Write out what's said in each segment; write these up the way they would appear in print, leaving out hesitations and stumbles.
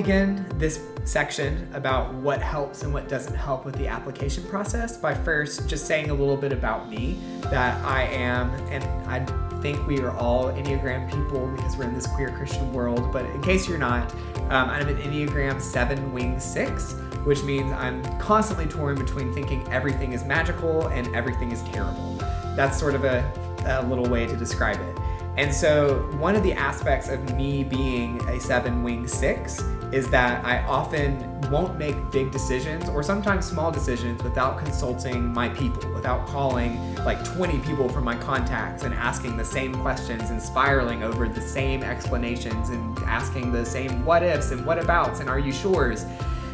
begin this section about what helps and what doesn't help with the application process by first just saying a little bit about me, that I am, and I think we are all Enneagram people because we're in this queer Christian world, but in case you're not, I'm an Enneagram 7 wing 6, which means I'm constantly torn between thinking everything is magical and everything is terrible. That's sort of a little way to describe it. And so one of the aspects of me being a 7 wing 6 is that I often won't make big decisions or sometimes small decisions without consulting my people, without calling like 20 people from my contacts and asking the same questions and spiraling over the same explanations and asking the same what ifs and what abouts and are you sures.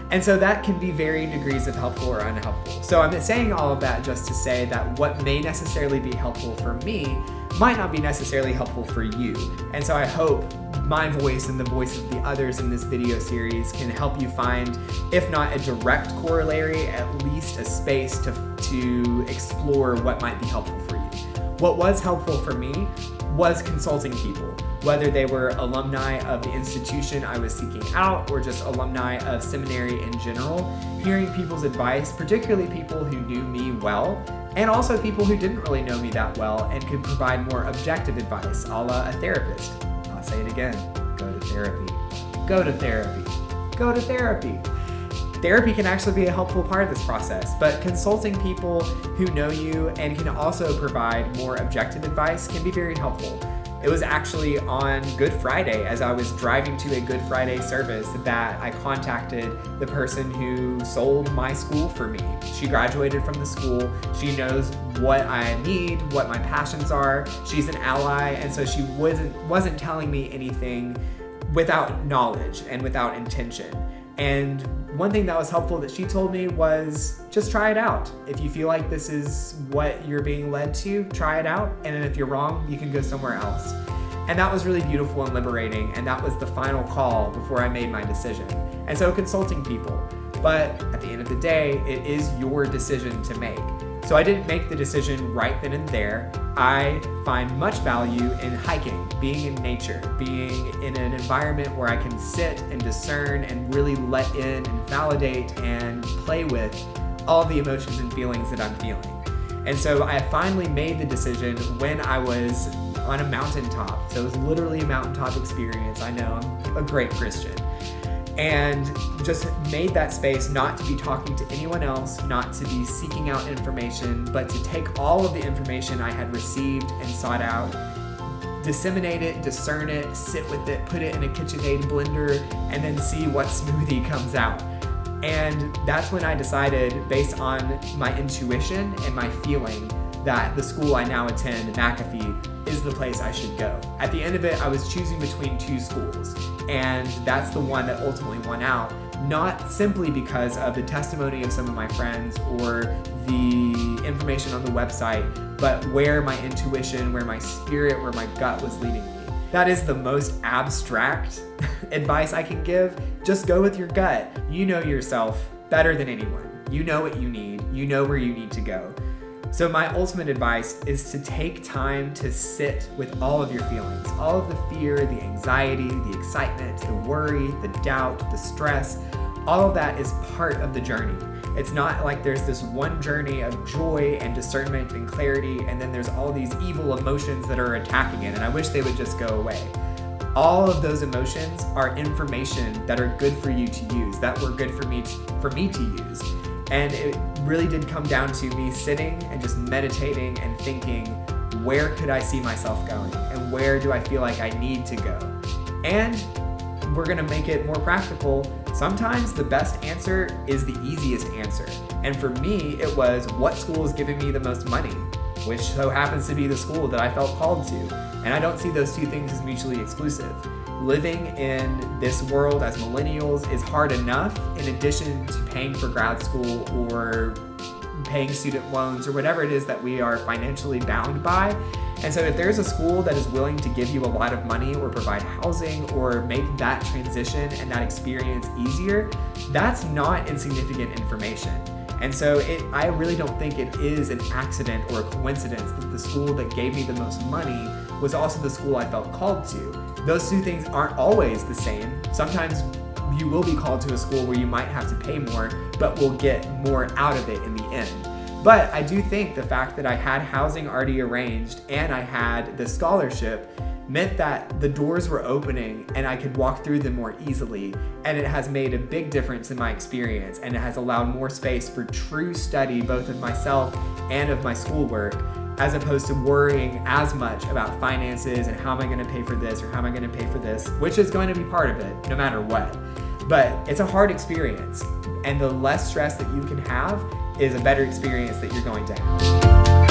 And so that can be varying degrees of helpful or unhelpful. So I'm saying all of that just to say that what may necessarily be helpful for me might not be necessarily helpful for you. And so I hope my voice and the voice of the others in this video series can help you find, if not a direct corollary, at least a space to explore what might be helpful for you. What was helpful for me was consulting people, whether they were alumni of the institution I was seeking out or just alumni of seminary in general. Hearing people's advice, particularly people who knew me well, and also people who didn't really know me that well and could provide more objective advice, a la a therapist. I'll say it again, go to therapy. Go to therapy. Go to therapy. Therapy can actually be a helpful part of this process, but consulting people who know you and can also provide more objective advice can be very helpful. It was actually on Good Friday, as I was driving to a Good Friday service, that I contacted the person who sold my school for me. She graduated from the school. She knows what I need, what my passions are. She's an ally, and so she wasn't telling me anything without knowledge and without intention. And one thing that was helpful that she told me was just try it out. If you feel like this is what you're being led to, try it out. And then if you're wrong, you can go somewhere else. And that was really beautiful and liberating. And that was the final call before I made my decision. And so consulting people. But at the end of the day, it is your decision to make. So I didn't make the decision right then and there. I find much value in hiking, being in nature, being in an environment where I can sit and discern and really let in and validate and play with all the emotions and feelings that I'm feeling. And so I finally made the decision when I was on a mountaintop. So it was literally a mountaintop experience. I know I'm a great Christian. And just made that space not to be talking to anyone else, not to be seeking out information, but to take all of the information I had received and sought out, disseminate it, discern it, sit with it, put it in a KitchenAid blender, and then see what smoothie comes out. And that's when I decided, based on my intuition and my feeling, that the school I now attend, McAfee, is the place I should go. At the end of it, I was choosing between two schools, and that's the one that ultimately won out, not simply because of the testimony of some of my friends or the information on the website, but where my intuition, where my spirit, where my gut was leading me. That is the most abstract advice I can give. Just go with your gut. You know yourself better than anyone. You know what you need. You know where you need to go. So my ultimate advice is to take time to sit with all of your feelings, all of the fear, the anxiety, the excitement, the worry, the doubt, the stress. All of that is part of the journey. It's not like there's this one journey of joy and discernment and clarity, and then there's all these evil emotions that are attacking it, and I wish they would just go away. All of those emotions are information that are good for you to use, that were good for me to use. And it really did come down to me sitting and just meditating and thinking, where could I see myself going? And where do I feel like I need to go? And we're gonna make it more practical. Sometimes the best answer is the easiest answer. And for me, it was what school is giving me the most money, which so happens to be the school that I felt called to. And I don't see those two things as mutually exclusive. Living in this world as millennials is hard enough, in addition to paying for grad school or paying student loans or whatever it is that we are financially bound by. And so if there's a school that is willing to give you a lot of money or provide housing or make that transition and that experience easier, that's not insignificant information. And so I really don't think it is an accident or a coincidence that the school that gave me the most money was also the school I felt called to. Those two things aren't always the same. Sometimes you will be called to a school where you might have to pay more, but will get more out of it in the end. But I do think the fact that I had housing already arranged and I had the scholarship meant that the doors were opening and I could walk through them more easily, and it has made a big difference in my experience, and it has allowed more space for true study both of myself and of my schoolwork, as opposed to worrying as much about finances and how am I going to pay for this or how am I going to pay for this, which is going to be part of it no matter what. But it's a hard experience, and the less stress that you can have is a better experience that you're going to have.